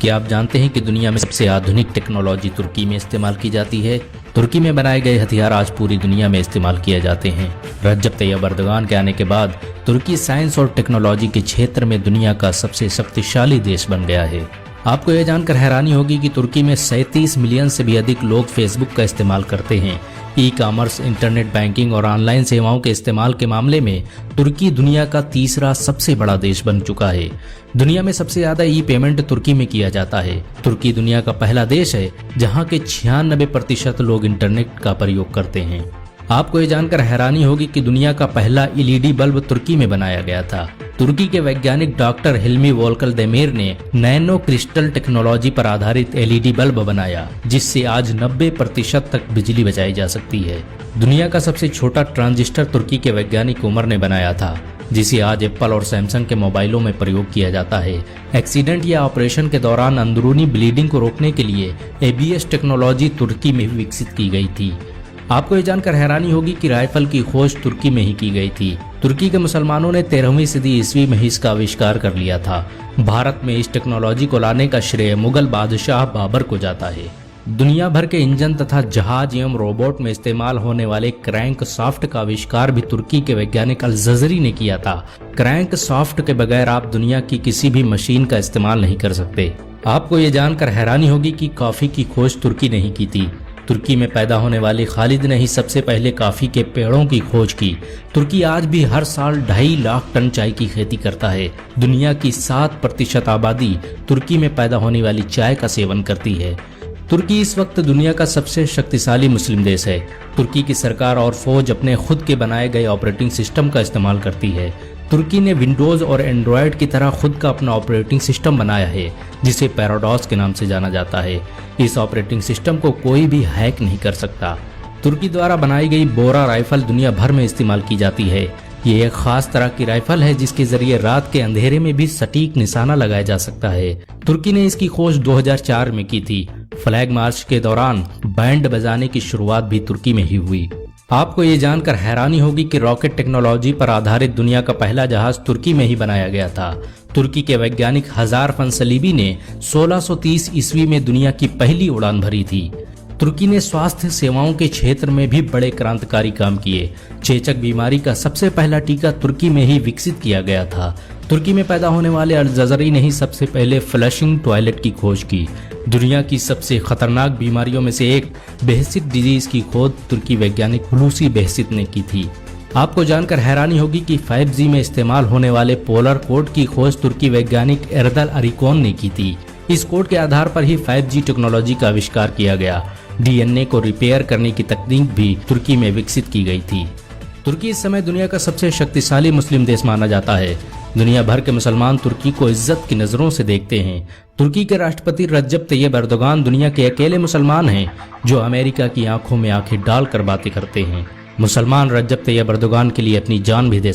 क्या आप जानते हैं कि दुनिया में सबसे आधुनिक टेक्नोलॉजी तुर्की में इस्तेमाल की जाती है। तुर्की में बनाए गए हथियार आज पूरी दुनिया में इस्तेमाल किए जाते हैं। रजब तैयब एर्दोगान के आने के बाद तुर्की साइंस और टेक्नोलॉजी के क्षेत्र में दुनिया का सबसे शक्तिशाली देश बन गया है। आपको यह जानकर हैरानी होगी कि तुर्की में 37 मिलियन से भी अधिक लोग फेसबुक का इस्तेमाल करते हैं। ई कॉमर्स, इंटरनेट बैंकिंग और ऑनलाइन सेवाओं के इस्तेमाल के मामले में तुर्की दुनिया का तीसरा सबसे बड़ा देश बन चुका है। दुनिया में सबसे ज्यादा ई पेमेंट तुर्की में किया जाता है। तुर्की दुनिया का पहला देश है जहां के 96% लोग इंटरनेट का प्रयोग करते हैं। आपको ये जानकर हैरानी होगी कि दुनिया का पहला एलईडी बल्ब तुर्की में बनाया गया था। तुर्की के वैज्ञानिक डॉक्टर हिल्मी वोल्कलदेमिर ने नैनो क्रिस्टल टेक्नोलॉजी पर आधारित एलईडी बल्ब बनाया, जिससे आज 90% तक बिजली बचाई जा सकती है। दुनिया का सबसे छोटा ट्रांजिस्टर तुर्की के वैज्ञानिक उमर ने बनाया था, जिसे आज एप्पल और सैमसंग के मोबाइलों में प्रयोग किया जाता है। एक्सीडेंट या ऑपरेशन के दौरान अंदरूनी ब्लीडिंग को रोकने के लिए एबीएस टेक्नोलॉजी तुर्की में विकसित की गई थी। आपको ये जानकर हैरानी होगी कि राइफल की खोज तुर्की में ही की गई थी। तुर्की के मुसलमानों ने 13वीं सदी ईस्वी में ही इसका आविष्कार कर लिया था। भारत में इस टेक्नोलॉजी को लाने का श्रेय मुगल बादशाह बाबर को जाता है। दुनिया भर के इंजन तथा जहाज एवं रोबोट में इस्तेमाल होने वाले क्रैंक सॉफ्ट का आविष्कार भी तुर्की के वैज्ञानिक अल-जज़री ने किया था। क्रैंक सॉफ्ट के बगैर आप दुनिया की किसी भी मशीन का इस्तेमाल नहीं कर सकते। आपको ये जानकर हैरानी होगी कि कॉफी की खोज तुर्की ने ही की थी। तुर्की में पैदा होने वाले खालिद ने ही सबसे पहले कॉफी के पेड़ों की खोज की। तुर्की आज भी हर साल 2.5 लाख टन चाय की खेती करता है। दुनिया की 7% आबादी तुर्की में पैदा होने वाली चाय का सेवन करती है। तुर्की इस वक्त दुनिया का सबसे शक्तिशाली मुस्लिम देश है। तुर्की की सरकार और फौज अपने खुद के बनाए गए ऑपरेटिंग सिस्टम का इस्तेमाल करती है। तुर्की ने विंडोज और एंड्रॉयड की तरह खुद का अपना ऑपरेटिंग सिस्टम बनाया है, जिसे पैराडॉस के नाम से जाना जाता है। इस ऑपरेटिंग सिस्टम को कोई भी हैक नहीं कर सकता। तुर्की द्वारा बनाई गई बोरा राइफल दुनिया भर में इस्तेमाल की जाती है। ये एक खास तरह की राइफल है जिसके जरिए रात के अंधेरे में भी सटीक निशाना लगाया जा सकता है। तुर्की ने इसकी खोज 2004 में की थी। फ्लैग मार्च के दौरान बैंड बजाने की शुरुआत भी तुर्की में ही हुई। आपको ये जानकर हैरानी होगी कि रॉकेट टेक्नोलॉजी पर आधारित दुनिया का पहला जहाज तुर्की में ही बनाया गया था। तुर्की के वैज्ञानिक हजार फंसलीबी ने 1630 ईस्वी में दुनिया की पहली उड़ान भरी थी। तुर्की ने स्वास्थ्य सेवाओं के क्षेत्र में भी बड़े क्रांतिकारी काम किए। चेचक बीमारी का सबसे पहला टीका तुर्की में ही विकसित किया गया था। तुर्की में पैदा होने वाले अल-जज़री ने ही सबसे पहले फ्लशिंग टॉयलेट की खोज की। दुनिया की सबसे खतरनाक बीमारियों में से एक बेहसित डिजीज की खोज तुर्की वैज्ञानिक हुलूसी बेहसित ने की थी। आपको जानकर हैरानी होगी कि 5G में इस्तेमाल होने वाले पोलर कोड की खोज तुर्की वैज्ञानिक एर्दल अरिकोन ने की थी। इस कोड के आधार पर ही 5G टेक्नोलॉजी का आविष्कार किया गया। DNA को रिपेयर करने की तकनीक भी तुर्की में विकसित की गई थी। तुर्की इस समय दुनिया का सबसे शक्तिशाली मुस्लिम देश माना जाता है। दुनिया भर के मुसलमान तुर्की को इज्जत की नजरों से देखते हैं। तुर्की के राष्ट्रपति रजब तैयब एर्दोगान दुनिया के अकेले मुसलमान हैं जो अमेरिका की आंखों में आंखें डालकर बातें करते हैं। मुसलमान रजब तैयब एर्दोगान के लिए अपनी जान भी दे